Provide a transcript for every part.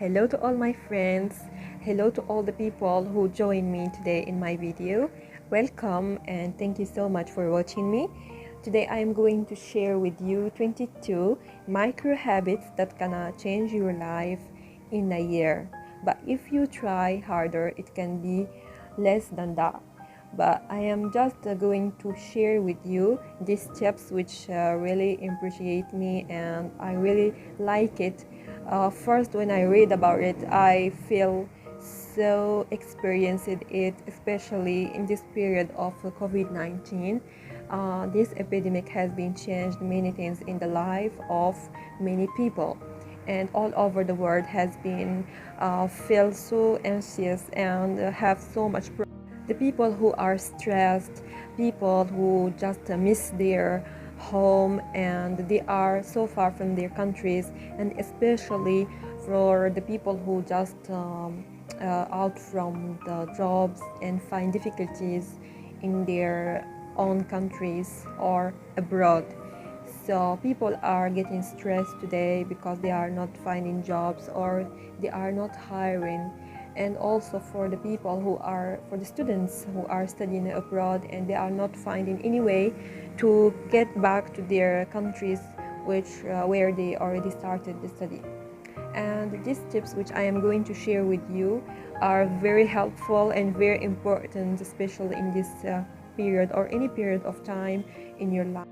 Hello to all my friends. Hello to all the people who join me today in my video. Welcome and thank you so much for watching me. Today I am going to share with you 22 micro habits that gonna change your life in a year. But if you try harder, it can be less than that. But I am just going to share with you these tips which really appreciate me and I really like it. First, when I read about it, I feel so experienced it, especially in this period of COVID-19. This epidemic has been changed many things in the life of many people, and all over the world has been feel so anxious and have so much. The people who are stressed, people who just miss their home and they are so far from their countries, and especially for the people who just out from the jobs and find difficulties in their own countries or abroad. So people are getting stressed today because they are not finding jobs or they are not hiring. And also for the people for the students who are studying abroad and they are not finding any way to get back to their countries where they already started the study. And these tips which I am going to share with you are very helpful and very important, especially in this period or any period of time in your life.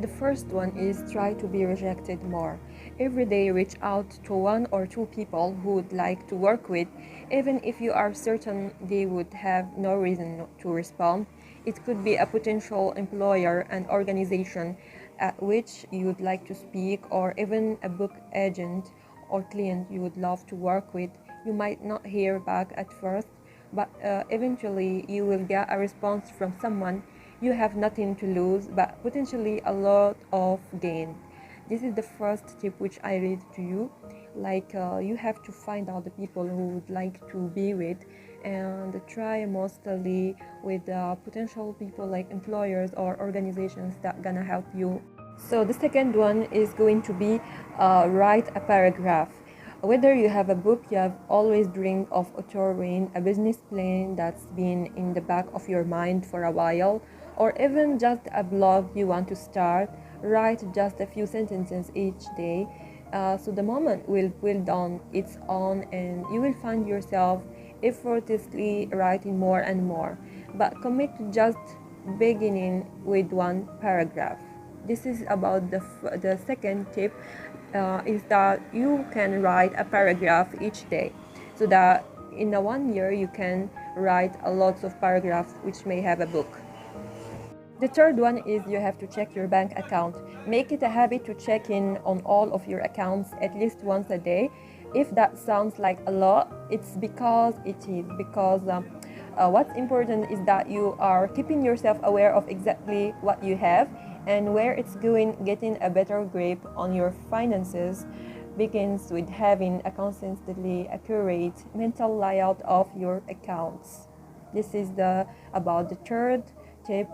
The first one is try to be rejected more. Every day reach out to one or two people who would like to work with, even if you are certain they would have no reason to respond. It could be a potential employer, an organization at which you would like to speak, or even a book agent or client you would love to work with. You might not hear back at first, but eventually you will get a response from someone. You have nothing to lose, but potentially a lot of gain. This is the first tip which I read to you. You have to find out the people who would like to be with and try mostly with potential people like employers or organizations that gonna help you. So the second one is going to be write a paragraph. Whether you have a book you have always dreamed of authoring, a business plan that's been in the back of your mind for a while, or even just a blog you want to start, write just a few sentences each day. So the moment will build on its own and you will find yourself effortlessly writing more and more. But commit to just beginning with one paragraph. This is about the second tip, is that you can write a paragraph each day, so that in a 1 year you can write a lots of paragraphs which may have a book. The third one is you have to check your bank account. Make it a habit to check in on all of your accounts at least once a day. If that sounds like a lot, it's because it is. Because what's important is that you are keeping yourself aware of exactly what you have and where it's going. Getting a better grip on your finances begins with having a consistently accurate mental layout of your accounts. This is about the third tip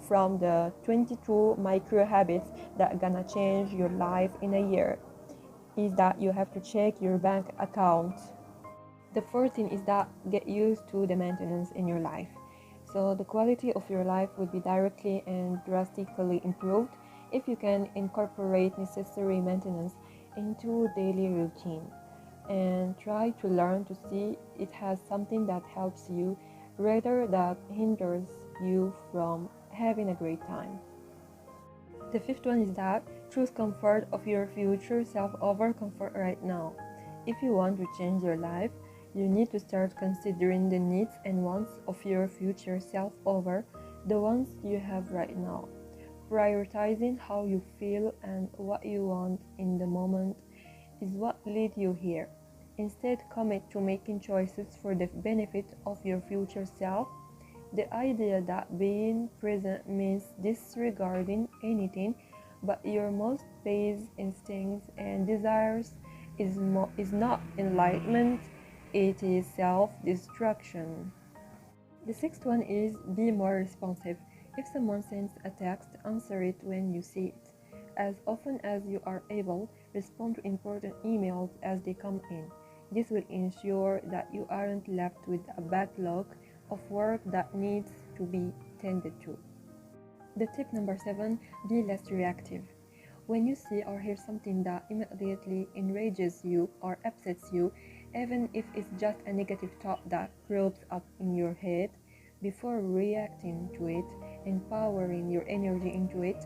from the 22 micro habits that are gonna change your life in a year, is that you have to check your bank account. The fourth thing is that get used to the maintenance in your life. So the quality of your life will be directly and drastically improved if you can incorporate necessary maintenance into daily routine and try to learn to see it as something that helps you rather than hinders you from having a great time. The fifth one is that choose comfort of your future self over comfort right now. If you want to change your life, you need to start considering the needs and wants of your future self over the ones you have right now. Prioritizing how you feel and what you want in the moment is what led you here. Instead, commit to making choices for the benefit of your future self. The idea that being present means disregarding anything but your most base instincts and desires is not enlightenment, it is self-destruction. The sixth one is be more responsive. If someone sends a text, answer it when you see it. As often as you are able, respond to important emails as they come in. This will ensure that you aren't left with a backlog of work that needs to be tended to. The tip number 7, be less reactive. When you see or hear something that immediately enrages you or upsets you, even if it's just a negative thought that crops up in your head, before reacting to it and powering your energy into it,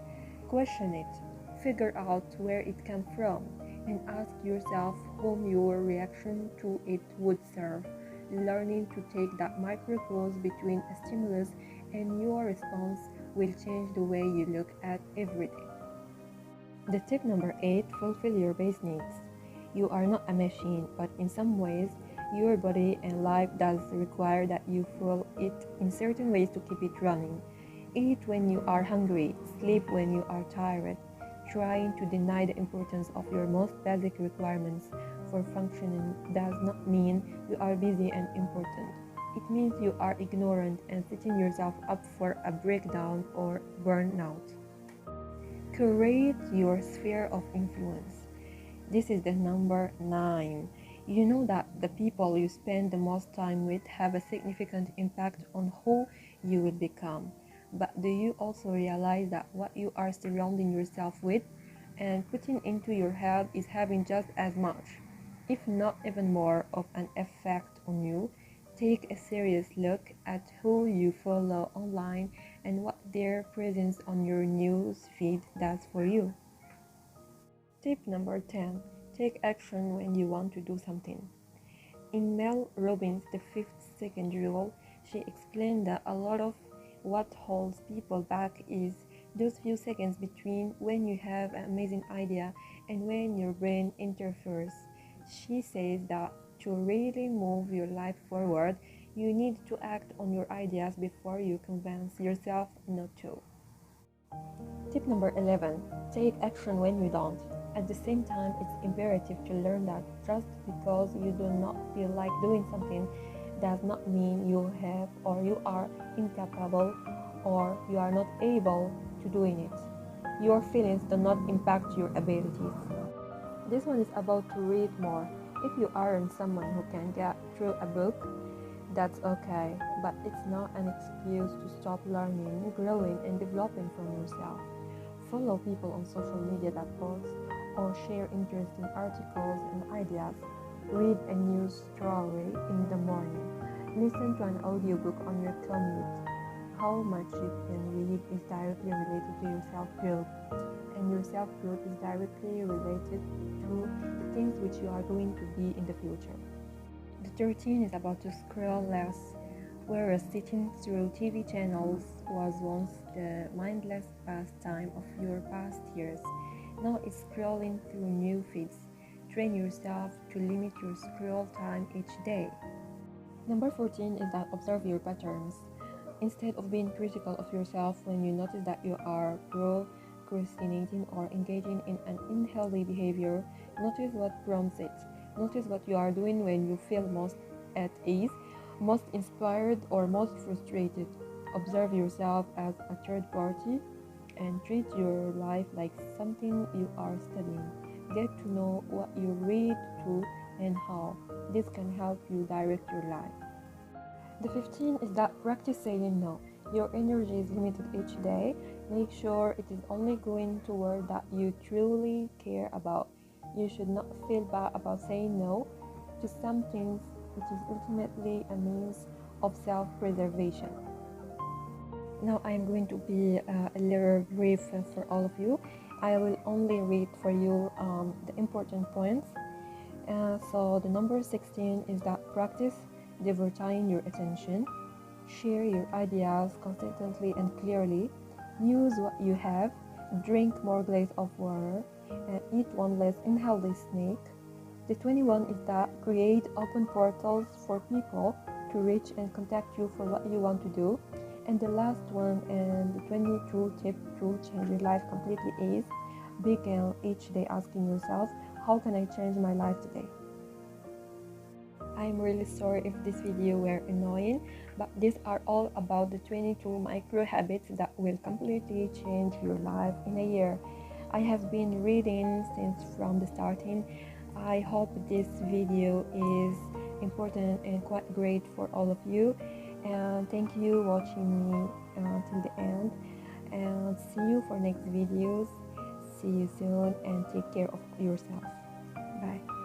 question it, figure out where it came from, and ask yourself whom your reaction to it would serve. Learning to take that micro pause between a stimulus and your response will change the way you look at everything. The tip number 8, fulfill your base needs. You are not a machine, but in some ways, your body and life does require that you fuel it in certain ways to keep it running. Eat when you are hungry, sleep when you are tired. Trying to deny the importance of your most basic requirements for functioning does not mean you are busy and important. It means you are ignorant and setting yourself up for a breakdown or burnout. Curate your sphere of influence. This is the number 9. You know that the people you spend the most time with have a significant impact on who you will become. But do you also realize that what you are surrounding yourself with and putting into your head is having just as much, if not even more, of an effect on you? Take a serious look at who you follow online and what their presence on your news feed does for you. Tip number 10. Take action when you want to do something. In Mel Robbins' The 5 Second Rule, she explained that a lot of what holds people back is those few seconds between when you have an amazing idea and when your brain interferes. She says that to really move your life forward, you need to act on your ideas before you convince yourself not to. Tip number 11. Take action when you don't. At the same time, it's imperative to learn that just because you do not feel like doing something does not mean you have or you are incapable or you are not able to doing it. Your feelings do not impact your abilities. This one is about to read more. If you aren't someone who can get through a book, that's okay, but it's not an excuse to stop learning, growing, and developing from yourself. Follow people on social media that post or share interesting articles and ideas. Read a news story in the morning. Listen to an audiobook on your commute. How much you can read is directly related to your self-growth, and your self-growth is directly related to the things which you are going to be in the future. The 13 is about to scroll less, whereas sitting through TV channels was once the mindless pastime of your past years. Now it's scrolling through new feeds. Train yourself to limit your scroll time each day. Number 14 is that observe your patterns. Instead of being critical of yourself when you notice that you are procrastinating or engaging in an unhealthy behavior, notice what prompts it. Notice what you are doing when you feel most at ease, most inspired, or most frustrated. Observe yourself as a third party and treat your life like something you are studying. Get to know what you read to and how. This can help you direct your life. The 15 is that practice saying no. Your energy is limited each day. Make sure it is only going toward that you truly care about. You should not feel bad about saying no to some things, which is ultimately a means of self-preservation. Now I am going to be a little brief for all of you. I will only read for you the important points. So the number 16 is that practice diverting your attention. Share your ideas consistently and clearly. Use what you have. Drink more glass of water. And eat one less unhealthy snack. The 21 is that create open portals for people to reach and contact you for what you want to do. And the last one, and the 22 tip to change your life completely is begin each day asking yourself, how can I change my life today? I'm really sorry if this video were annoying, but these are all about the 22 micro habits that will completely change your life in a year. I have been reading since from the starting. I hope this video is important and quite great for all of you, and thank you watching me till the end, and see you for next videos. See you soon and take care of yourself. Bye.